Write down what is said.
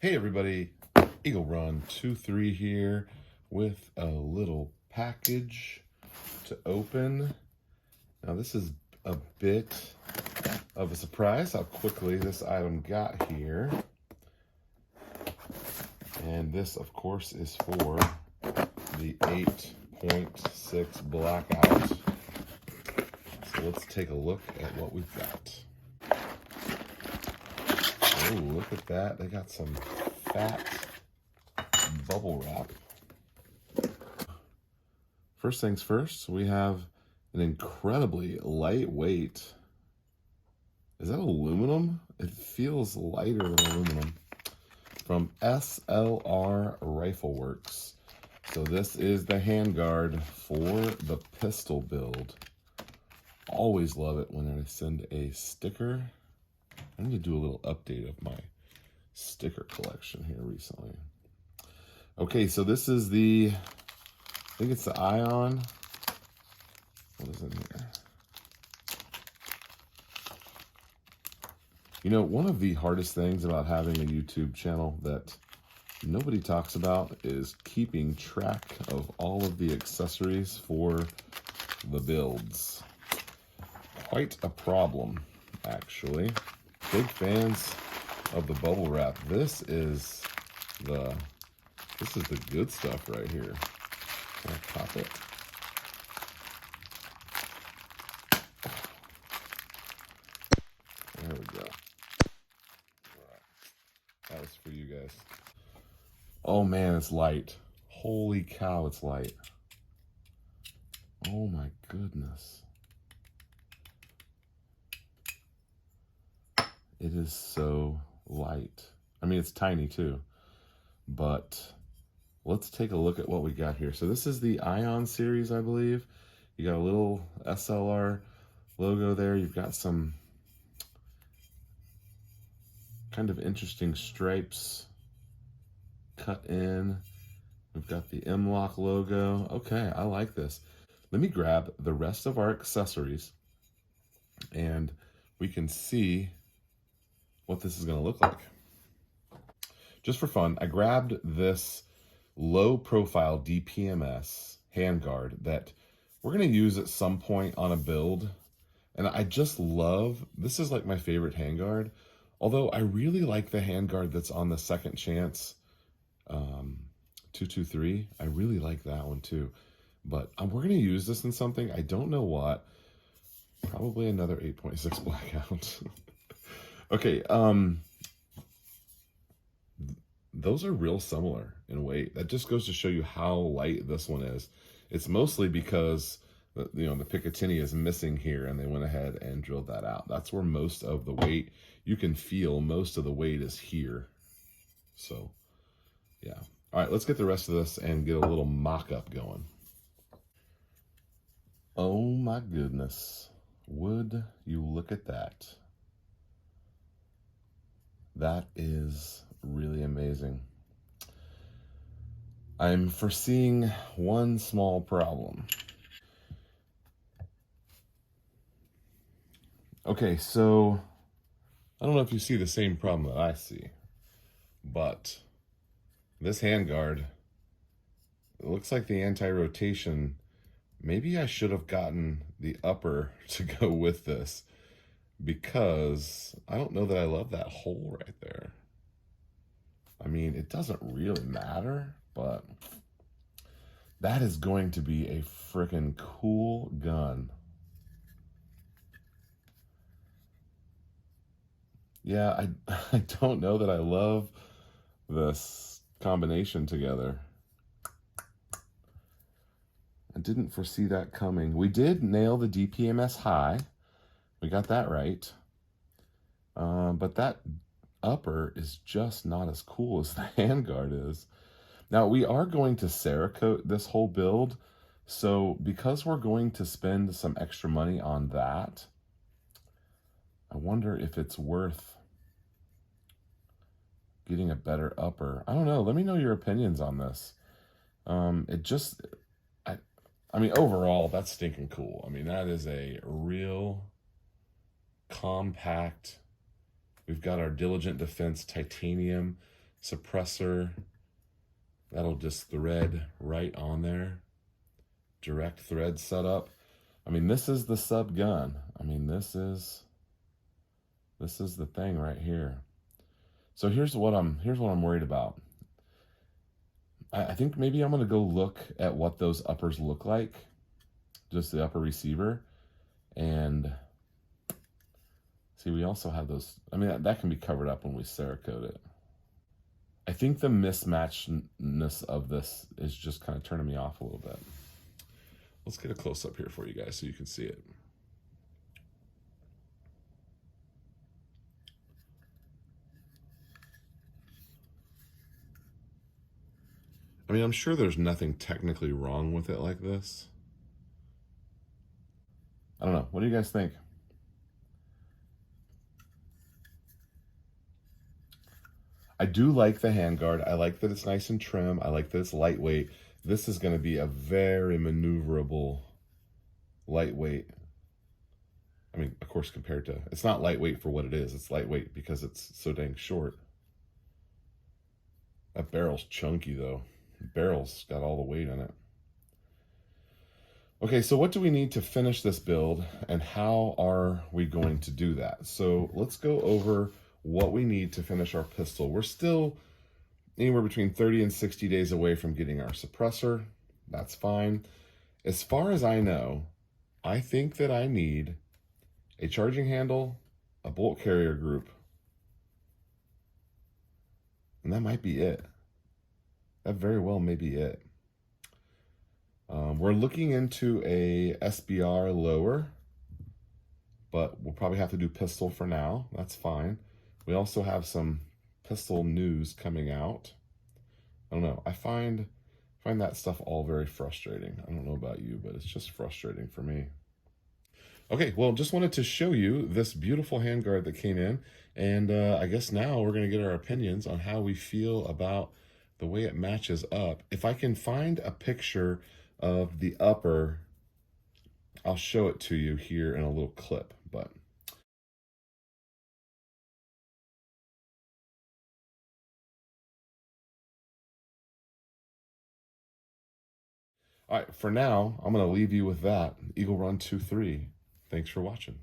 Hey everybody, Eagle Run 23 here with a little package to open. Now this is a bit of a surprise how quickly this item got here. And this of course is for the 8.6 Blackout. So let's take a look at what we've got. Oh, look at that. They got some fat bubble wrap. First things first, we have an incredibly lightweight. Is that aluminum? It feels lighter than aluminum. From SLR Rifleworks. So this is the handguard for the pistol build. Always love it when I send a sticker. I need to do a little update of my sticker collection here recently. Okay, so this is the, I think it's the Ion. What is in here? You know, one of the hardest things about having a YouTube channel that nobody talks about is keeping track of all of the accessories for the builds. Quite a problem, actually. Big fans of the bubble wrap. This is the good stuff right here. I'll pop it. There we go. All right. That was for you guys. Oh man, it's light. Holy cow, it's light. Oh my goodness. It is so light. I mean, it's tiny too, but let's take a look at what we got here. So this is the Ion series, I believe. You got a little SLR logo there. You've got some kind of interesting stripes cut in. We've got the M-Lock logo. Okay, I like this. Let me grab the rest of our accessories and we can see what this is going to look like. Just for fun, I grabbed this low profile DPMS handguard that we're going to use at some point on a build. And I just love, this is like my favorite handguard. Although I really like the handguard that's on the Second Chance 223. I really like that one too. But we're going to use this in something. I don't know what. Probably another 8.6 Blackout. Okay, those are real similar in weight. That just goes to show you how light this one is. It's mostly because the Picatinny is missing here and they went ahead and drilled that out. That's where most of the weight, you can feel most of the weight is here. So, yeah. All right, let's get the rest of this and get a little mock-up going. Oh my goodness. Would you look at that? That is really amazing. I'm foreseeing one small problem. Okay, so I don't know if you see the same problem that I see, but this handguard, it looks like the anti-rotation, maybe I should have gotten the upper to go with this, because I don't know that I love that hole right there. I mean, it doesn't really matter, but that is going to be a freaking cool gun. Yeah, I don't know that I love this combination together. I didn't foresee that coming. We did nail the DPMS high. We got that right. But that upper is just not as cool as the handguard is. Now, we are going to Cerakote this whole build. So because we're going to spend some extra money on that, I wonder if it's worth getting a better upper. I don't know. Let me know your opinions on this. I mean, overall, that's stinking cool. I mean, that is a real compact. We've got our Diligent Defense titanium suppressor. That'll just thread right on there. Direct thread setup. I mean, this is the sub gun. I mean, this is the thing right here. So here's what I'm worried about. I think maybe I'm gonna go look at what those uppers look like, just the upper receiver, and see, we also have those. I mean, that can be covered up when we Cerakote it. I think the mismatchedness of this is just kind of turning me off a little bit. Let's get a close up here for you guys so you can see it. I mean, I'm sure there's nothing technically wrong with it like this. I don't know. What do you guys think? I do like the handguard. I like that it's nice and trim. I like that it's lightweight. This is going to be a very maneuverable, lightweight. I mean, of course, compared to, it's not lightweight for what it is. It's lightweight because it's so dang short. That barrel's chunky though. The barrel's got all the weight in it. Okay, so what do we need to finish this build and how are we going to do that? So let's go over what we need to finish our pistol. We're still anywhere between 30 and 60 days away from getting our suppressor. That's fine. As far as I know, I think that I need a charging handle, a bolt carrier group, and that might be it. That very well may be it. We're looking into a SBR lower, but we'll probably have to do pistol for now. That's fine. We also have some pistol news coming out. I don't know. I find that stuff all very frustrating. I don't know about you, but it's just frustrating for me. Okay, well, just wanted to show you this beautiful handguard that came in, and I guess now we're going to get our opinions on how we feel about the way it matches up. If I can find a picture of the upper, I'll show it to you here in a little clip, but all right, for now, I'm going to leave you with that. Eagle Run 2-3. Thanks for watching.